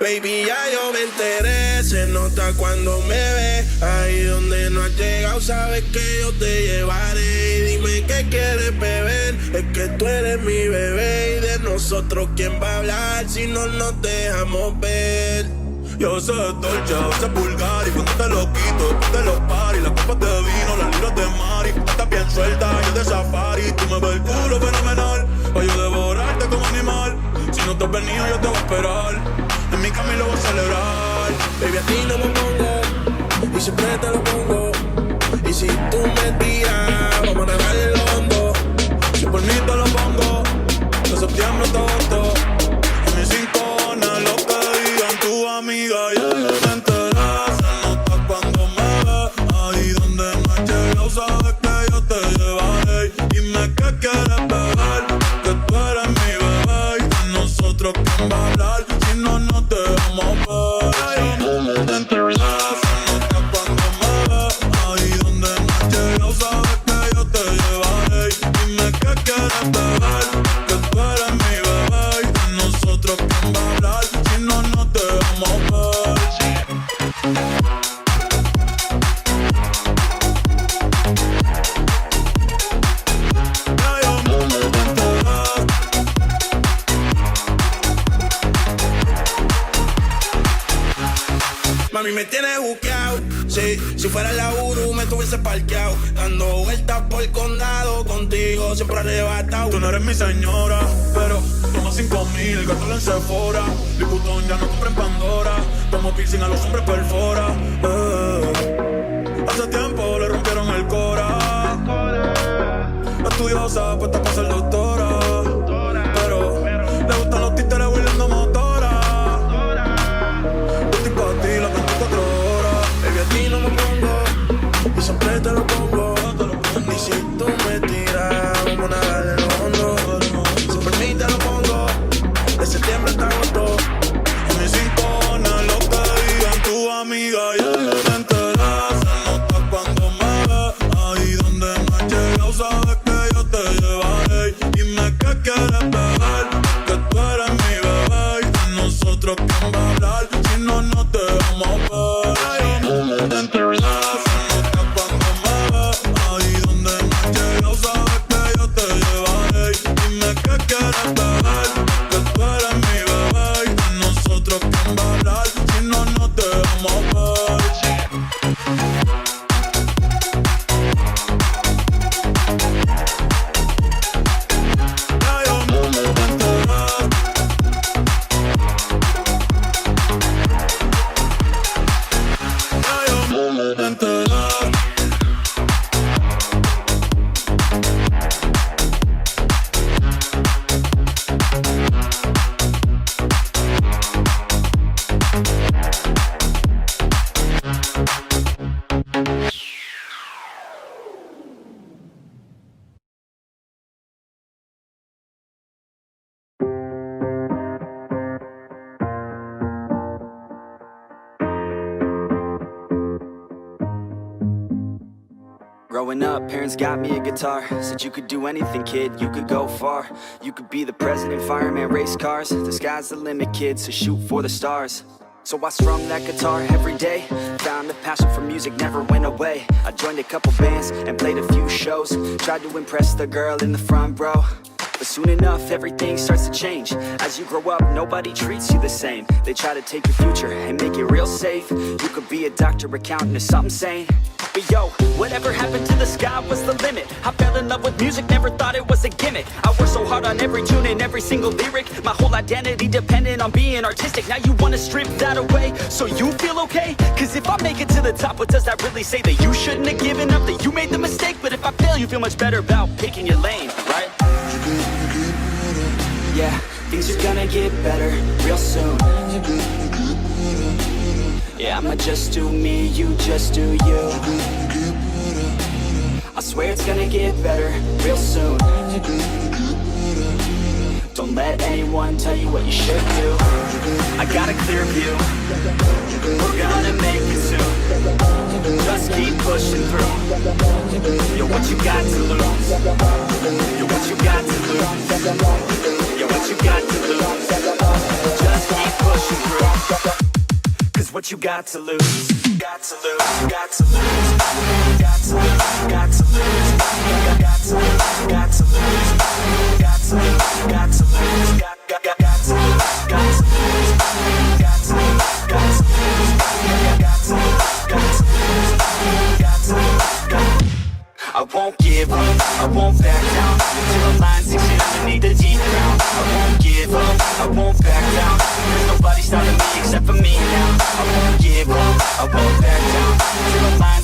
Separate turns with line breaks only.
Baby, ya yo me enteré, se nota cuando me ves. Ahí donde no has llegado, sabes que yo te llevaré. Y dime qué quieres beber, es que tú eres mi bebé. Y de nosotros, ¿quién va a hablar si no nos dejamos ver?
Yo sé Dolce, a veces vulgar. Y cuando te lo quito, después de los paris, las copas de vino, las libras de Mari. Estás bien suelta, yo de safari. Tú me ves el culo fenomenal, pa' yo devorarte como animal. Si no te has venido, yo te voy a esperar. En mi cama y lo voy a celebrar.
Baby, a ti no me pongo, y siempre te lo pongo. Y si tú me tiras, vamos a nadar en lo hondo.
Si por mí te lo pongo, de septiembre hasta agosto. En mis rincones, lo que digan tu amiga, ya me enteré. Se nota cuando me ves. Ahí donde no has llegado, sabes que yo te llevaré. Dime qué quieres beber, que tú eres mi bebé. Y de nosotros, ¿quién va a hablar? Si no, no te vamos a ver. Me enteré. Se nota cuando me ves. Ahí donde no has llegado, sabes que yo te llevaré. Dime qué quieres beber, que tú eres mi bebé. Y de nosotros, ¿quién va a hablar? Si no, no te vamos a ver.
Mami, me tienes buqueado. Sí, si fuera la Uru me tuviese parqueado. Dando vueltas por el condado, contigo siempre arrebatado.
Tú no eres mi señora, pero toma 5,000, gástalo en Sephora. Louis ya no compra en Pandora. Tomo piercing a los hombres perfora. Hace tiempo le rompieron el cora. Estudiosa, puesta para ser doctora. Pero le gustan los títeres huirleando motora. Yo estoy pa' ti las 24 horas.
Baby, a ti no me pongo, y siempre te lo pongo. Y si tú me tiras, vamos a nadar en lo hondo. Si por mí te lo pongo, de septiembre hasta agosto.
En mis rincones, lo que digan tu amiga, ya me enteré. Se nota cuando me ves. Ahí donde no has llegado, sabes que yo te llevaré. Dime qué quieres beber, que tú eres mi bebé. Y de nosotros, ¿quién va a hablar? Si no, no te vamos a ver. Me enteré. Se nota cuando me ves. Ahí donde no has llegado, sabes que yo te llevaré. Dime qué quieres beber, que tú eres mi bebé. Y de nosotros, ¿quién va a hablar? Si no, no te vamos a ver. Ya yo me enteré. Ya yo me enteré.
Growing up, parents got me a guitar. Said you could do anything, kid, you could go far. You could be the president, fireman, race cars. The sky's the limit, kid, so shoot for the stars. So I strummed that guitar every day. Found a passion for music, never went away. I joined a couple bands and played a few shows. Tried to impress the girl in the front row. But soon enough, everything starts to change. As you grow up, nobody treats you the same. They try to take your future and make it real safe. You could be a doctor, accountant, or something sane. But yo, whatever happened to the sky was the limit. I fell in love with music, never thought it was a gimmick. I worked so hard on every tune and every single lyric. My whole identity depended on being artistic. Now you wanna strip that away, so you feel okay? Cause if I make it to the top, what does that really say? That you shouldn't have given up, that you made the mistake? But if I fail, you feel much better about picking your lane, right? Yeah, things are gonna get better real soon. Yeah, I'ma just do me, you just do you. I swear it's gonna get better real soon. Don't let anyone tell you what you should do. I got a clear view, we're gonna make it soon. Just keep pushing through. Yo, what you got to lose? Yo, what you got to lose? Yo, what you got to lose? Just keep pushing through. what you got to lose. Got to lose, got to lose, got to lose, got to lose, got to lose, got to lose, got to lose, got to lose, got to lose, got to lose, got to lose, got to lose, got to lose, got to lose, got to lose. I won't give up, I won't back down till the line sinks in underneath the deep ground. I won't give up, I won't back down. There's nobody stopping me except for me now. I won't give up, I won't back down till the line